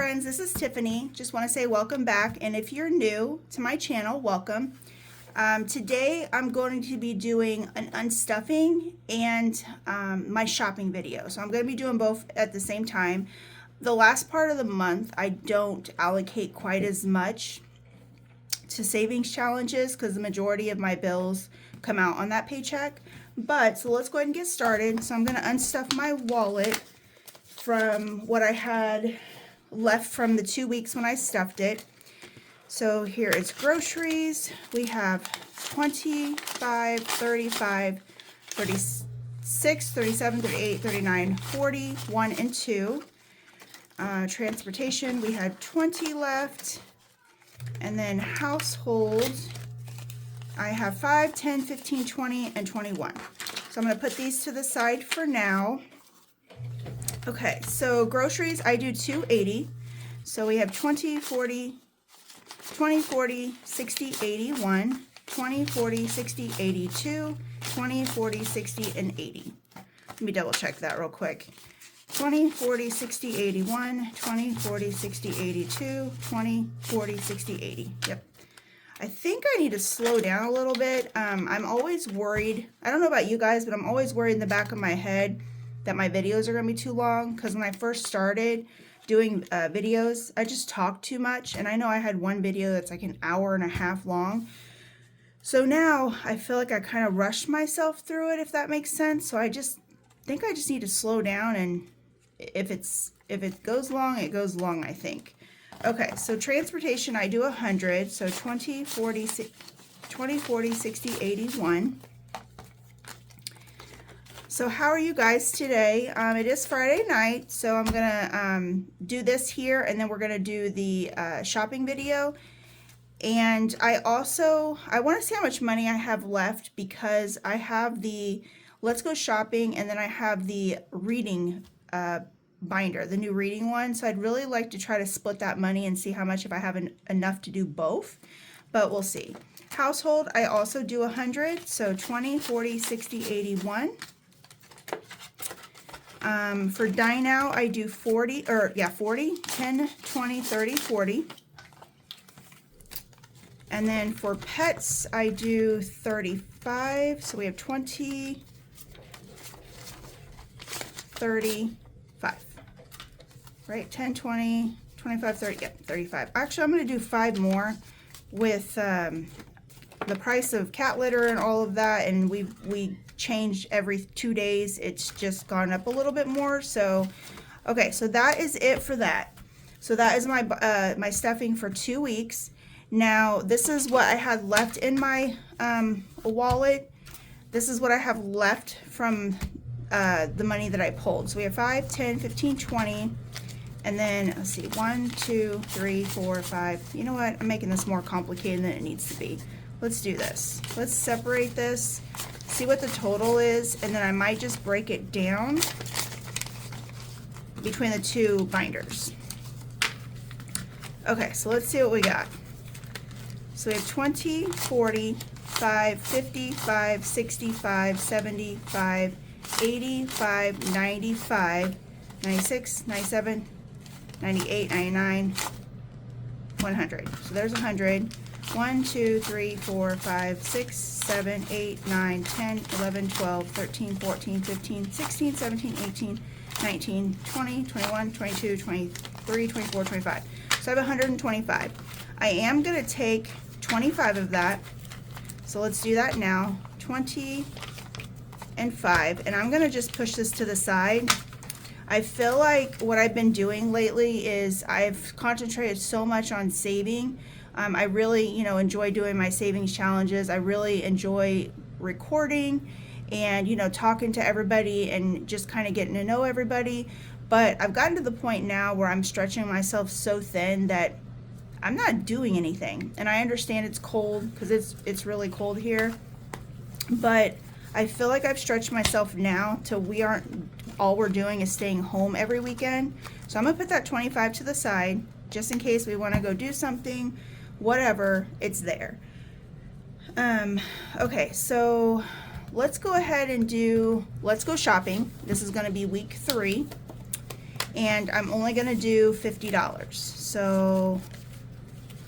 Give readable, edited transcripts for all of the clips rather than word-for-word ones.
friends, this is Tiffany. Just want to say welcome back, and if you're new to my channel, welcome. Today I'm going to be doing an unstuffing and my shopping video. So I'm going to be doing both at the same time. The last part of the month I don't allocate quite as much to savings challenges because the majority of my bills come out on that paycheck. But so let's go ahead and get started. So I'm going to unstuff my wallet from what I had left from the 2 weeks when I stuffed it. So here it's groceries. We have 25, 35, 36, 37, 38, 39, 40, 1 and 2. Transportation, we had 20 left. And then household, I have 5, 10, 15, 20, and 21. So I'm going to put these to the side for now. Okay, so groceries, I do $2.80. So we have 20, 40, 60, 81, 20, 40, 60, 82, 20, 40, 60, and 80. Let me double check that real quick. 20, 40, 60, 81, 20, 40, 60, 82, 20, 40, 60, 80. Yep. I think I need to slow down a little bit. I'm always worried. I don't know about you guys, but I'm always worried in the back of my head that my videos are going to be too long, because when I first started doing videos, I just talked too much, and I know I had one video that's like an hour and a half long. So now I feel like I kind of rushed myself through it, if that makes sense. So I just think I just need to slow down, and if it goes long, it goes long, I think. Okay, so transportation, I do 100, so 20, 40, 60, 81. So how are you guys today? It is Friday night, so I'm gonna do this here, and then we're gonna do the shopping video. And I want to see how much money I have left, because I have the Let's Go Shopping, and then I have the reading binder, the new reading one. So I'd really like to try to split that money and see how much, if I have enough to do both, but we'll see. Household, I also do 100, so 20, 40, 60, 81. For dine out, I do 40, 10, 20, 30, 40. And then for pets, I do 35. So we have 20, 35. Right? 10, 20, 25, 30, yep, 35. Actually, I'm going to do 5 more with the price of cat litter and all of that, and we changed every 2 days. It's just gone up a little bit more. So okay, so that is it for that. So that is my my stuffing for 2 weeks. Now this is what I had left in my wallet. This is what I have left from the money that I pulled. So we have 5, 10, 15, 20, and then let's see, 1, 2, 3, 4, 5. You know what, I'm making this more complicated than it needs to be. Let's do this. Let's separate this, see what the total is, and then I might just break it down between the 2 binders. Okay, so let's see what we got. So we have 20, 40, 5, 55, 65, 75, 85, 95, 96, 97, 98, 99, 100. So there's 100. 1, 2, 3, 4, 5, 6, 7, 8, 9, 10, 11, 12, 13, 14, 15, 16, 17, 18, 19, 20, 21, 22, 23, 24, 25. So I have 125. I am going to take 25 of that. So let's do that now. 20 and 5. And I'm going to just push this to the side. I feel like what I've been doing lately is I've concentrated so much on saving. I really, enjoy doing my savings challenges. I really enjoy recording and, talking to everybody and just kind of getting to know everybody. But I've gotten to the point now where I'm stretching myself so thin that I'm not doing anything. And I understand it's cold, because it's really cold here. But I feel like I've stretched myself now to all we're doing is staying home every weekend. So I'm going to put that 25 to the side, just in case we want to go do something. Whatever, it's there. Okay, so let's go ahead and do Let's Go Shopping. This is going to be week 3. and I'm only going to do $50. So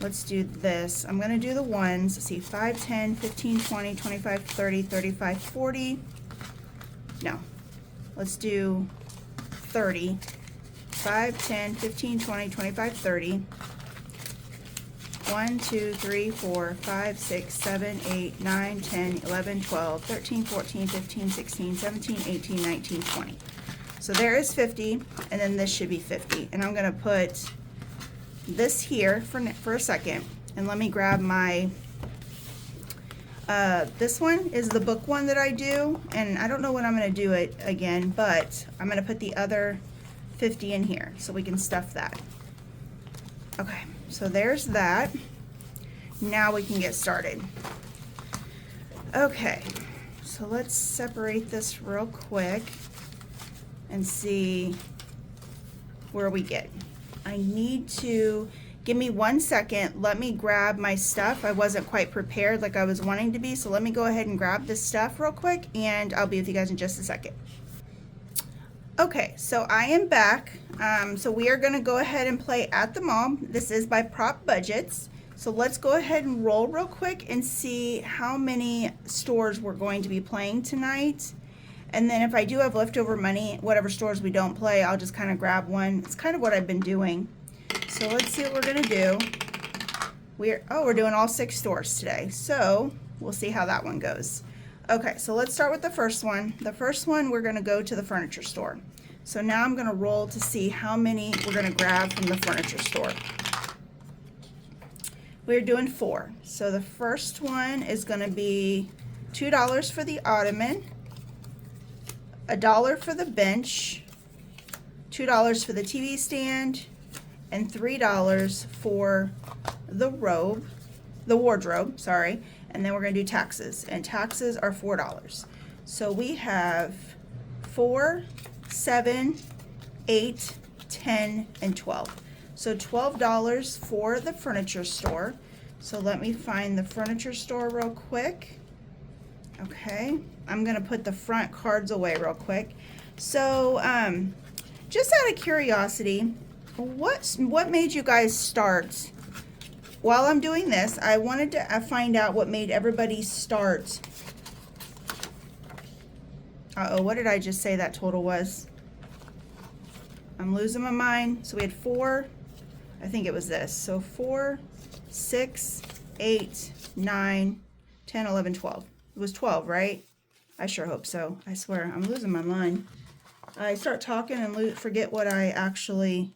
let's do this. I'm going to do the ones. Let's see, 5, 10, 15, 20, 25, 30, 35, 40. No, let's do 30. 5, 10, 15, 20, 25, 30. 1, 2, 3, 4, 5, 6, 7, 8, 9, 10, 11, 12, 13, 14, 15, 16, 17, 18, 19, 20. So there is 50, and then this should be 50. And I'm going to put this here for a second. And let me grab my, this one is the book one that I do. And I don't know when I'm going to do it again, but I'm going to put the other 50 in here so we can stuff that. Okay. So there's that. Now we can get started. Okay, so let's separate this real quick and see where we get. I need to, give me 1 second, let me grab my stuff. I wasn't quite prepared like I was wanting to be, so let me go ahead and grab this stuff real quick and I'll be with you guys in just a second. Okay, so I am back. So we are going to go ahead and play At the Mall. This is by Prop Budgets. So let's go ahead and roll real quick and see how many stores we're going to be playing tonight. And then if I do have leftover money, whatever stores we don't play, I'll just kind of grab one. It's kind of what I've been doing. So let's see what we're going to do. We're doing all 6 stores today. So we'll see how that one goes. Okay, so let's start with the first one. The first one, we're going to go to the furniture store. So now I'm going to roll to see how many we're going to grab from the furniture store. We're doing 4. So the first one is going to be $2 for the ottoman, $1 for the bench, $2 for the TV stand, and $3 for the wardrobe, sorry. And then we're going to do taxes, and taxes are $4. So we have 4, 7, 8, 10, and 12. So $12 for the furniture store. So let me find the furniture store real quick. Okay, I'm going to put the front cards away real quick. So just out of curiosity, what made you guys start? While I'm doing this, I wanted to find out what made everybody start. Uh-oh, what did I just say that total was? I'm losing my mind. So we had 4, I think it was this. So 4, 6, 8, 9, 10, 11, 12. It was 12, right? I sure hope so. I swear, I'm losing my mind. I start talking and forget what I'm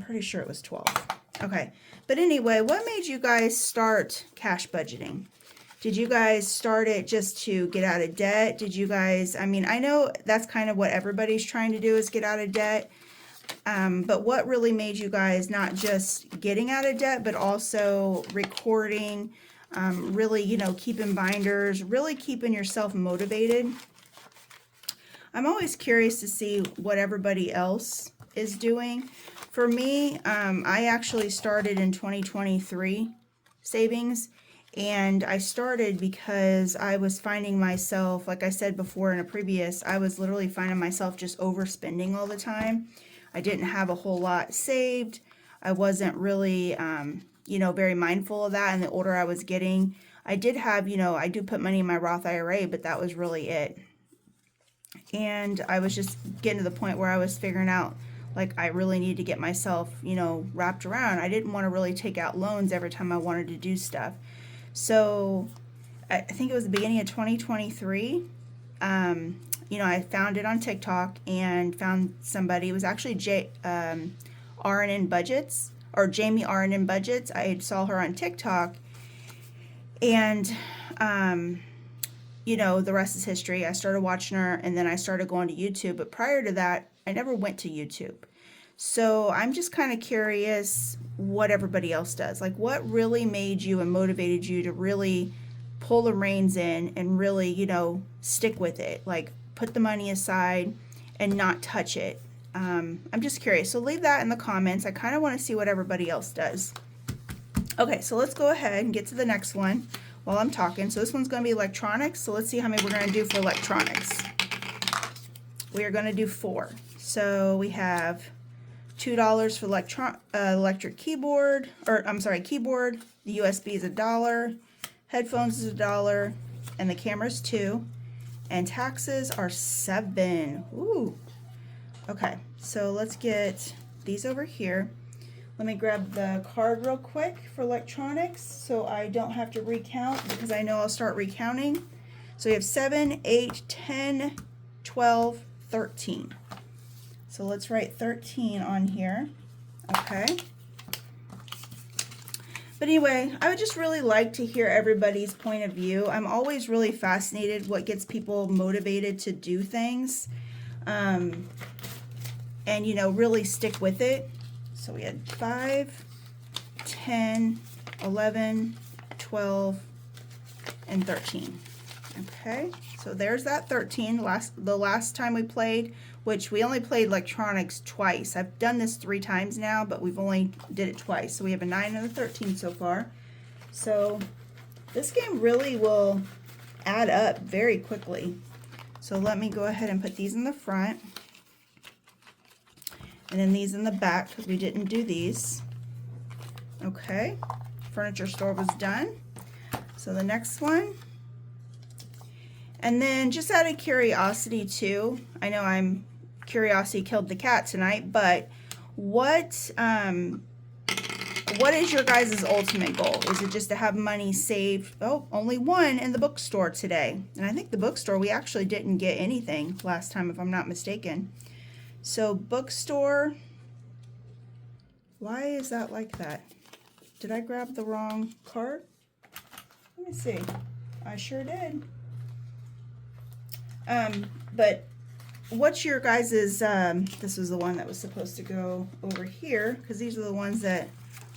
pretty sure it was 12. Okay, but anyway, what made you guys start cash budgeting? Did you guys start it just to get out of debt? Did you guys, I mean, I know that's kind of what everybody's trying to do is get out of debt. But what really made you guys not just getting out of debt, but also recording, really, keeping binders, really keeping yourself motivated? I'm always curious to see what everybody else is doing. For me, I actually started in 2023 savings, and I started because I was finding myself, like I said before in a previous, I was literally finding myself just overspending all the time. I didn't have a whole lot saved. I wasn't really, very mindful of that. And the older I was getting, I did have, I do put money in my Roth IRA, but that was really it. And I was just getting to the point where I was figuring out, like, I really need to get myself, wrapped around. I didn't want to really take out loans every time I wanted to do stuff. So I think it was the beginning of 2023. I found it on TikTok and found somebody. It was actually RNN Budgets, or Jamie RNN Budgets. I saw her on TikTok, and the rest is history. I started watching her, and then I started going to YouTube. But prior to that, I never went to YouTube. So I'm just kind of curious what everybody else does. Like, what really made you and motivated you to really pull the reins in and really, stick with it? Like, put the money aside and not touch it. I'm just curious. So leave that in the comments. I kind of want to see what everybody else does. Okay, so let's go ahead and get to the next one while I'm talking. So this one's going to be electronics. So let's see how many we're going to do for electronics. We are going to do 4. So we have $2 for electric keyboard, or I'm sorry, keyboard. The USB is $1. Headphones is $1, and the camera's $2. And taxes are $7. Ooh. Okay, so let's get these over here. Let me grab the card real quick for electronics so I don't have to recount, because I know I'll start recounting. So we have 7, 8, 10, 12, 13. So let's write 13 on here. Okay. But anyway, I would just really like to hear everybody's point of view. I'm always really fascinated what gets people motivated to do things. And, you know, really stick with it. So we had 5, 10, 11, 12, and 13. Okay, so there's that 13, the last time we played, which we only played electronics twice. I've done this 3 times now, but we've only did it twice. So we have a 9 and a 13 so far. So this game really will add up very quickly. So let me go ahead and put these in the front. And then these in the back, because we didn't do these. Okay, furniture store was done. So the next one. And then just out of curiosity too, I know curiosity killed the cat tonight, but what is your guys' ultimate goal? Is it just to have money saved? Oh, only one in the bookstore today. And I think the bookstore, we actually didn't get anything last time, if I'm not mistaken. So bookstore, why is that like that? Did I grab the wrong card? Let me see. I sure did. But what's your guys's, this was the one that was supposed to go over here, because these are the ones that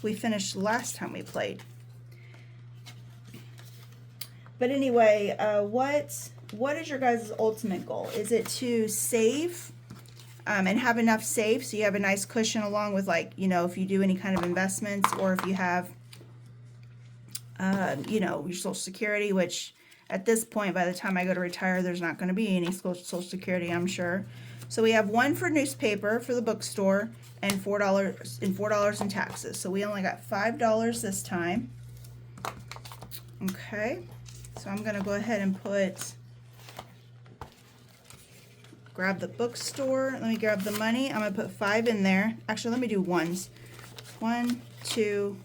we finished last time we played. But anyway, what is your guys' ultimate goal? Is it to save and have enough saved so you have a nice cushion, along with, like, you know, if you do any kind of investments, or if you have, you know, your Social Security, which at this point, by the time I go to retire, there's not going to be any Social Security, I'm sure. So we have 1 for newspaper for the bookstore, and $4 in taxes. So we only got $5 this time. Okay, so I'm going to go ahead and grab the bookstore. Let me grab the money. I'm going to put 5 in there. Actually, let me do ones. 1, 2,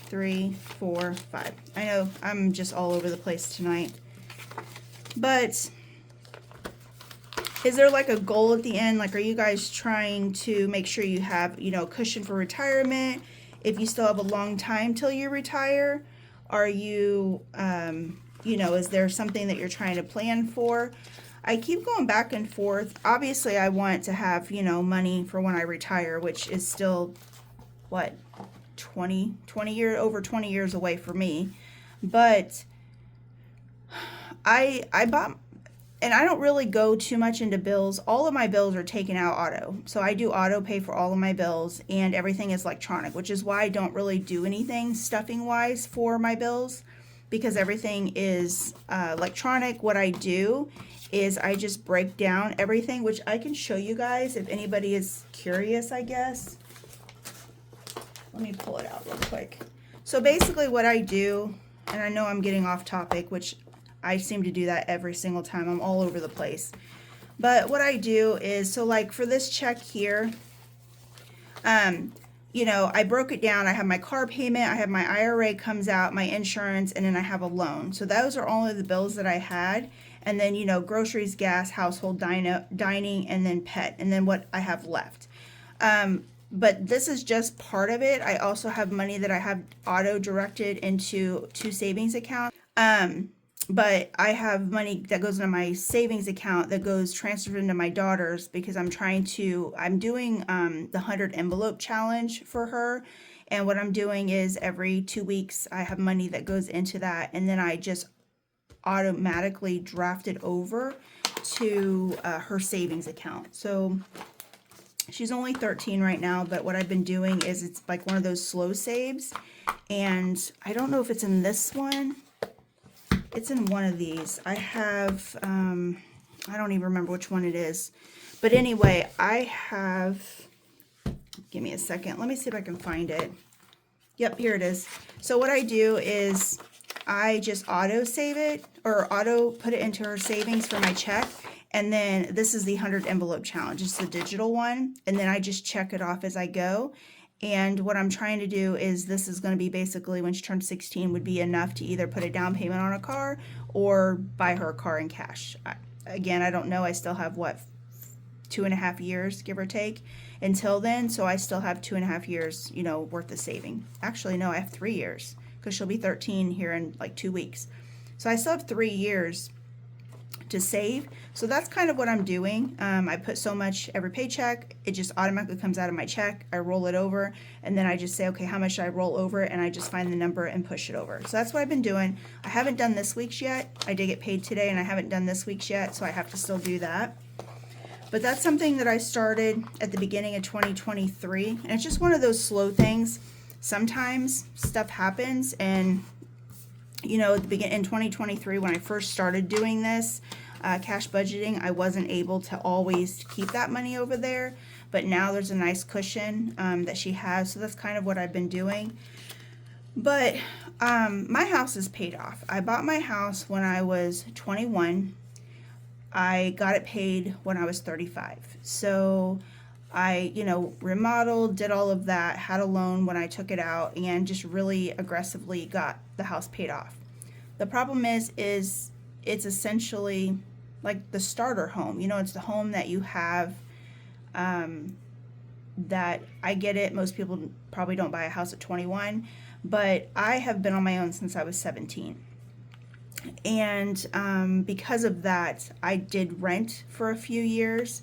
3, 4, 5. I know I'm just all over the place tonight. But is there like a goal at the end? Like, are you guys trying to make sure you have, you know, cushion for retirement? If you still have a long time till you retire, are you, you know, is there something that you're trying to plan for? I keep going back and forth. Obviously, I want to have, you know, money for when I retire, which is still, what, over 20 years away for me. But I bought, and I don't really go too much into bills. All of my bills are taken out auto. So I do auto pay for all of my bills, and everything is electronic, which is why I don't really do anything stuffing wise for my bills, because everything is electronic. What I do is I just break down everything, which I can show you guys if anybody is curious, I guess. Let me pull it out real quick. So basically what I do, and I know I'm getting off topic, which I seem to do that every single time. I'm all over the place. But what I do is, so like for this check here, you know, I broke it down. I have my car payment, I have my IRA comes out, my insurance, and then I have a loan. So those are all of the bills that I had. And then, you know, groceries, gas, household, dining, and then pet, and then what I have left. But this is just part of it. I also have money that I have auto-directed into 2 savings accounts. But I have money that goes into my savings account that goes transferred into my daughter's, because I'm doing the 100 envelope challenge for her. And what I'm doing is every 2 weeks, I have money that goes into that. And then I just automatically draft it over to her savings account. So she's only 13 right now, but what I've been doing is, it's like one of those slow saves. And I don't know if it's in this one. It's in one of these. I have, I don't even remember which one it is. But anyway, I have, Give me a second. Let me see if I can find it. Yep, here it is. So what I do is I just auto save it, or auto put it into her savings for my check. And then this is the 100 envelope challenge. It's the digital one. And then I just check it off as I go. And what I'm trying to do is, this is going to be basically when she turns 16 would be enough to either put a down payment on a car or buy her a car in cash. Again, I don't know. I still have, what, 2.5 years, give or take, until then. So I still have 2.5 years, you know, worth of saving. Actually, no, I have 3 years, because she'll be 13 here in like 2 weeks. So I still have 3 years to save. So that's kind of what I'm doing. I put so much every paycheck, it just automatically comes out of my check. I roll it over, and then I just say, okay, how much should I roll over? And I just find the number and push it over. So that's what I've been doing. I haven't done this week's yet. I did get paid today, and I haven't done this week's yet, so I have to still do that. But that's something that I started at the beginning of 2023, and it's just one of those slow things. Sometimes stuff happens, and you know, at the beginning in 2023, when I first started doing this cash budgeting, I wasn't able to always keep that money over there. But now there's a nice cushion that she has, so that's kind of what I've been doing. But my house is paid off. I bought my house when I was 21. I got it paid when I was 35. So I, you know, remodeled, did all of that, had a loan when I took it out, and just really aggressively got the house paid off. The problem is it's essentially like the starter home. You know, it's the home that you have, that I get it. Most people probably don't buy a house at 21, but I have been on my own since I was 17. And because of that, I did rent for a few years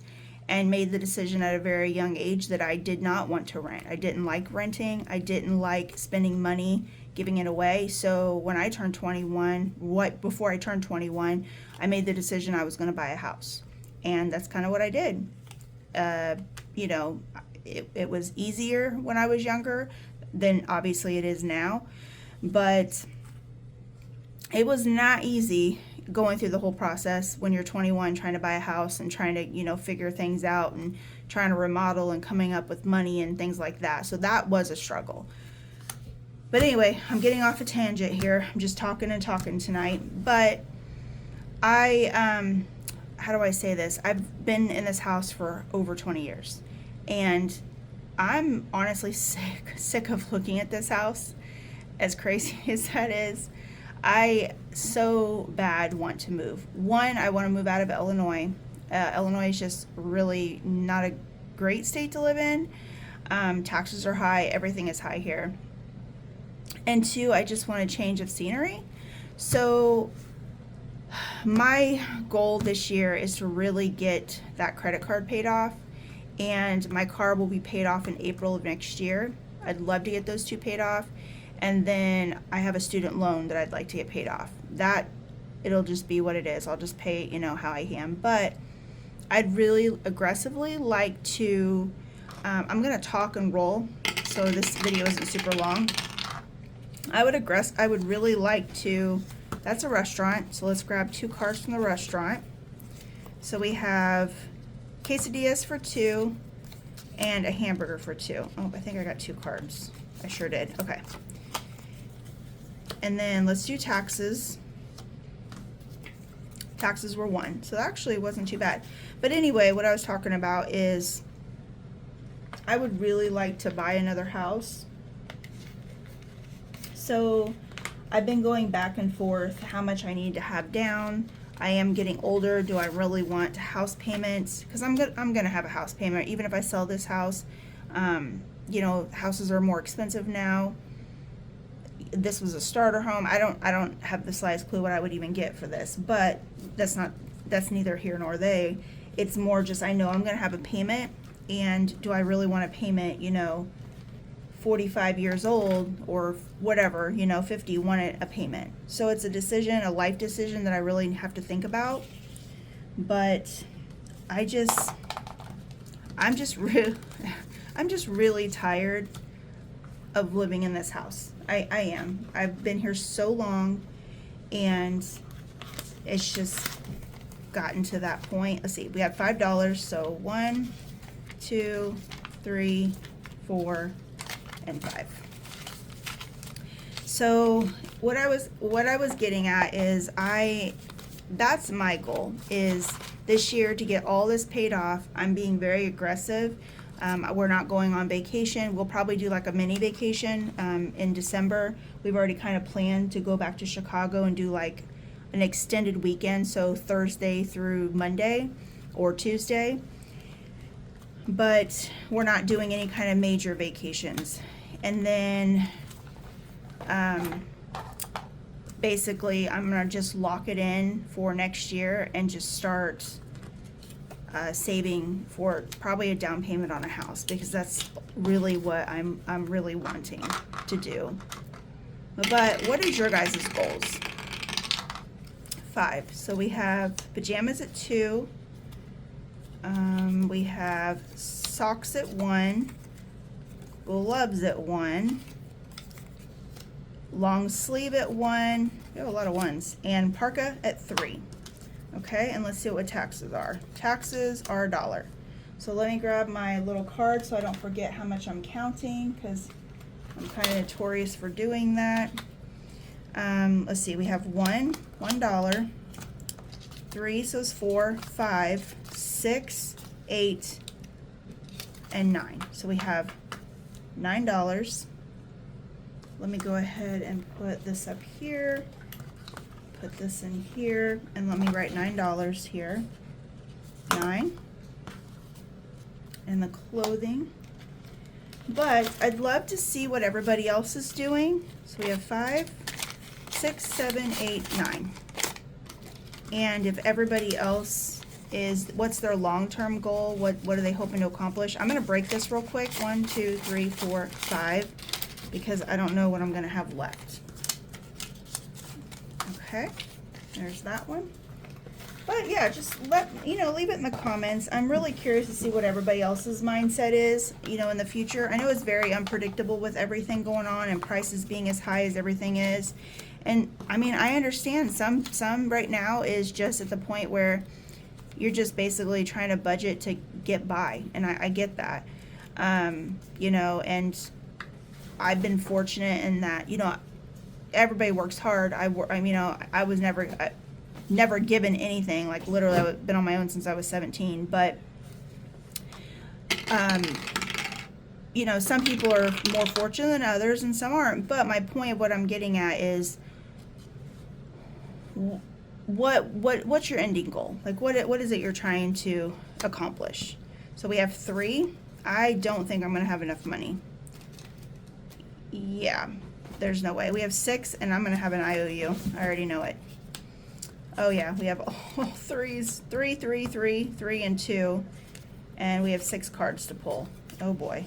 and made the decision at a very young age that I did not want to rent. I didn't like renting. I didn't like spending money, giving it away. So when I turned 21, before I turned 21, I made the decision I was going to buy a house. And that's kind of what I did. You know, it was easier when I was younger than obviously it is now. But it was not easy going through the whole process when you're 21, trying to buy a house and trying to, you know, figure things out and trying to remodel and coming up with money and things like that. So that was a struggle. But anyway, I'm getting off a tangent here. I'm just talking and talking tonight. But how do I say this? I've been in this house for over 20 years. And I'm honestly sick of looking at this house, as crazy as that is. I so bad want to move. One, I want to move out of Illinois. Illinois is just really not a great state to live in. Taxes are high. Everything is high here. And two, I just want a change of scenery. So my goal this year is to really get that credit card paid off. And my car will be paid off in April of next year. I'd love to get those two paid off. And then I have a student loan that I'd like to get paid off. That, it'll just be what it is. I'll just pay, you know, how I am. But I'd really aggressively like to, I'm going to talk and roll, so this video isn't super long. I would really like to, that's a restaurant, so let's grab 2 cards from the restaurant. So we have quesadillas for 2 and a hamburger for 2. Oh, I think I got 2 cards. I sure did. Okay. And then let's do taxes. Taxes were 1, so that actually wasn't too bad. But anyway, what I was talking about is I would really like to buy another house. So I've been going back and forth how much I need to have down. I am getting older. Do I really want house payments? Because I'm gonna have a house payment even if I sell this house. You know, houses are more expensive now. This was a starter home. I don't have the slightest clue what I would even get for this, but that's neither here nor there. It's more just I know I'm gonna have a payment, and do I really want a payment, you know, 45 years old or whatever, you know, 50, want a payment. So it's a decision, a life decision that I really have to think about. But I'm just really tired of living in this house. I am. I've been here so long, and it's just gotten to that point. Let's see, we have $5, so 1, 2, 3, 4, and 5. So what I was getting at is that's my goal, is this year to get all this paid off. I'm being very aggressive. We're not going on vacation. We'll probably do like a mini vacation in December. We've already kind of planned to go back to Chicago and do like an extended weekend, so Thursday through Monday or Tuesday. But we're not doing any kind of major vacations. And then basically I'm gonna just lock it in for next year and just start saving for probably a down payment on a house, because that's really what I'm really wanting to do. But what is your guys' goals? 5. So we have pajamas at 2. We have socks at 1, gloves at 1, long sleeve at 1, we have a lot of 1s, and parka at 3. Okay, and let's see what taxes are. Taxes are $1. So let me grab my little card so I don't forget how much I'm counting, because I'm kind of notorious for doing that. Let's see, we have $1, 3, so it's 4, 5, 6, 8, and 9. So we have $9. Let me go ahead and put this up here, put this in here, and let me write $9 here. 9. And the clothing. But I'd love to see what everybody else is doing. So we have 5, 6, 7, 8, 9. And if everybody else is, what's their long-term goal? What are they hoping to accomplish? I'm going to break this real quick. 1, 2, 3, 4, 5, because I don't know what I'm going to have left. Okay, there's that one. But yeah, just leave it in the comments. I'm really curious to see what everybody else's mindset is, in the future. I know it's very unpredictable with everything going on and prices being as high as everything is. And I mean, I understand some right now is just at the point where you're just basically trying to budget to get by, and I get that. And I've been fortunate in that, everybody works hard. I was never given anything. Like literally, I've been on my own since I was 17. But some people are more fortunate than others, and some aren't. But my point of what I'm getting at is, what's your ending goal? Like what is it you're trying to accomplish? So we have 3. I don't think I'm gonna have enough money. Yeah, there's no way. We have 6, and I'm gonna have an IOU. I already know it. Oh yeah, we have all 3s. 3, 3, 3, 3, and 2, and we have 6 cards to pull. Oh boy.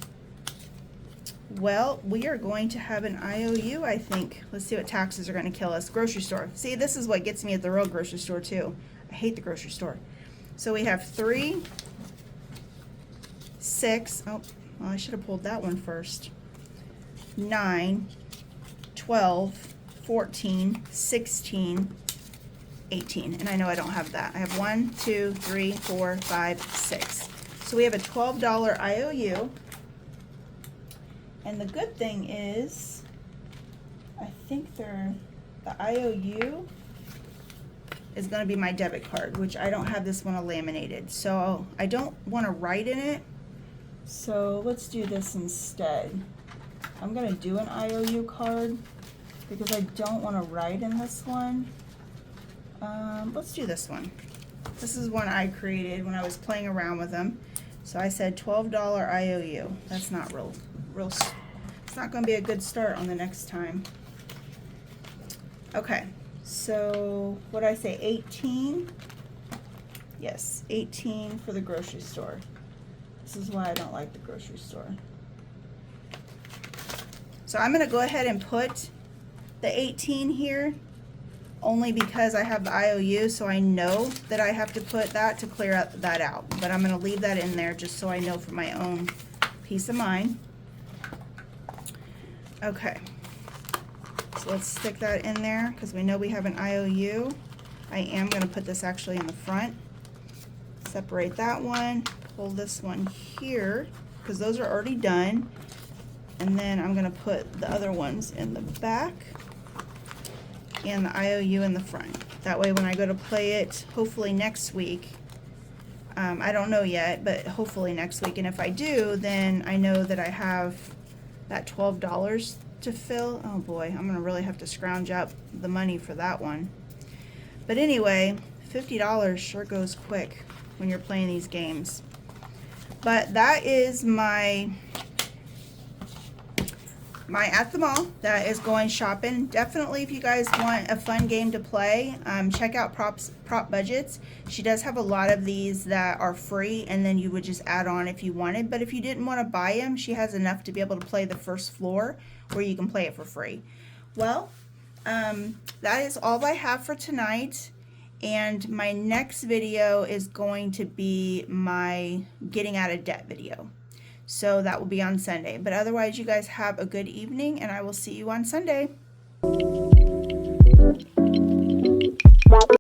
Well, we are going to have an IOU, I think. Let's see what taxes are going to kill us. Grocery store. See, this is what gets me at the real grocery store, too. I hate the grocery store. So we have 3, 6. Oh, well, I should have pulled that one first. 9, 12, 14, 16, 18. And I know I don't have that. I have 1, 2, 3, 4, 5, 6. So we have a $12 IOU. And the good thing is, I think the IOU is going to be my debit card, which I don't have this one laminated. So I don't want to write in it. So let's do this instead. I'm going to do an IOU card because I don't want to write in this one. Let's do this one. This is one I created when I was playing around with them. So I said $12 IOU. That's not real. It's not going to be a good start on the next time. Okay, so what did I say? 18. Yes, 18 for the grocery store. This is why I don't like the grocery store. So I'm going to go ahead and put the 18 here, only because I have the IOU, so I know that I have to put that to clear that out. But I'm going to leave that in there just so I know for my own peace of mind. Okay, so let's stick that in there because we know we have an IOU. I am going to put this actually in the front. Separate that one, pull this one here because those are already done. And then I'm going to put the other ones in the back and the IOU in the front. That way when I go to play it, hopefully next week, I don't know yet, but hopefully next week. And if I do, then I know that I have that $12 to fill. Oh boy, I'm going to really have to scrounge up the money for that one. But anyway, $50 sure goes quick when you're playing these games. But that is my at the mall. That is going shopping. Definitely, if you guys want a fun game to play, check out Prop Budgets. She does have a lot of these that are free, and then you would just add on if you wanted. But if you didn't want to buy them, she has enough to be able to play the first floor where you can play it for free. Well, that is all I have for tonight. And my next video is going to be my getting out of debt video. So that will be on Sunday. But otherwise, you guys have a good evening, and I will see you on Sunday.